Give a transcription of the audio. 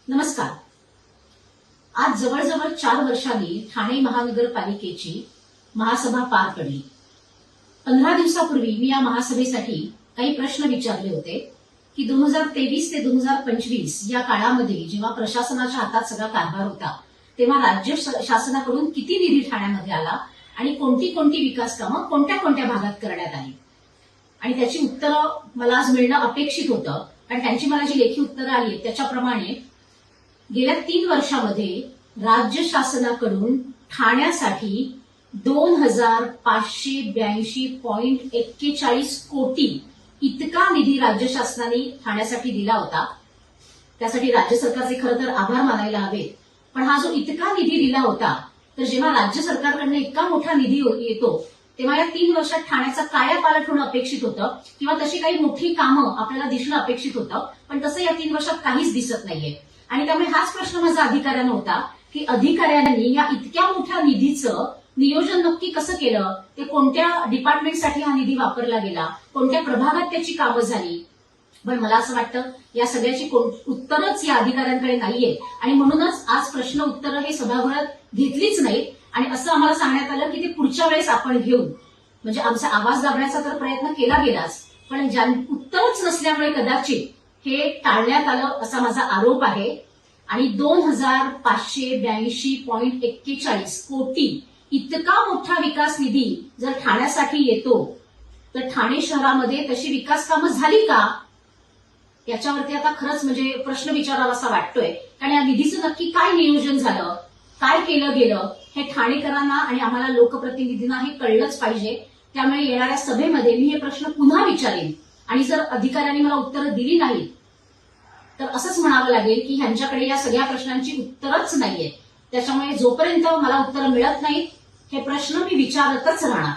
नमस्कार. आज जवळजवळ 4 वर्षांनी ठाणे महानगरपालिकेची महासभा पार पडली. 15 दिवसापूर्वी मी या महासभेसाठी काही प्रश्न विचारले होते की 2023 ते 2025 या काळामध्ये जेव्हा प्रशासनाच्या हातात सगळा कारभार होता तेव्हा राज्य शासनाकडून किती निधी ठाण्यामध्ये आला आणि कोणती कोणती विकास कामं कोणत्या कोणत्या भागात करण्यात आली, आणि त्याची उत्तरं मला आज मिळणं अपेक्षित होतं. कारण त्यांची मला जी लेखी उत्तरं आली त्याच्याप्रमाणे गेल्या 3 वर्षामध्ये राज्य शासनाकडून ठाण्यासाठी 2582.41 कोटी इतका निधी राज्य शासनाने ठाण्यासाठी दिला होता. त्यासाठी राज्य सरकारचे खरं तर आभार मानायला हवे. पण हा जो इतका निधी दिला होता, तर जेव्हा राज्य सरकारकडनं इतका मोठा निधी येतो तेव्हा या 3 वर्षात ठाण्याचा कायापालट होणं अपेक्षित होतं किंवा तशी काही मोठी कामं आपल्याला दिसणं अपेक्षित होतं. पण तसं या 3 वर्षात काहीच दिसत नाहीये. आणि त्यामुळे हाच प्रश्न माझा अधिकाऱ्यांना होता की अधिकाऱ्यांनी या इतक्या मोठ्या निधीचं नियोजन नक्की कसं केलं, ते कोणत्या डिपार्टमेंटसाठी हा निधी वापरला गेला, कोणत्या प्रभागात त्याची कामं झाली. पण मला असं वाटतं या सगळ्याची उत्तरच या अधिकाऱ्यांकडे नाहीये आणि म्हणूनच आज प्रश्न उत्तरं हे सभागृहात घेतलीच नाहीत. आणि असं आम्हाला सांगण्यात आलं की ते पुढच्या वेळेस आपण घेऊ. म्हणजे आमचा आवाज दाबण्याचा तर प्रयत्न केला गेलाच, पण उत्तरच नसल्यामुळे कदाचित हे टाळण्यात आलं असा माझा आरोप आहे. आणि 2582.41 कोटी इतका मोठा विकास निधी जर ठाण्यासाठी येतो तर ठाणे शहरामध्ये तशी विकास कामं झाली का, याच्यावरती आता खरंच म्हणजे प्रश्न विचारावा असा वाटतोय. कारण या निधीचं नक्की काय नियोजन झालं, काय केलं गेलं, हे ठाणेकरांना आणि आम्हाला लोकप्रतिनिधींना हे कळलंच पाहिजे. त्यामुळे येणाऱ्या सभेमध्ये मी हे प्रश्न पुन्हा विचारेन आणि जर अधिकाऱ्यांनी मला उत्तरं दिली नाहीत तर असंच म्हणावं लागेल की ह्यांच्याकडे या सगळ्या प्रश्नांची उत्तरच नाहीये. त्याच्यामुळे जोपर्यंत मला उत्तरं मिळत नाहीत हे प्रश्न मी विचारतच राहणार.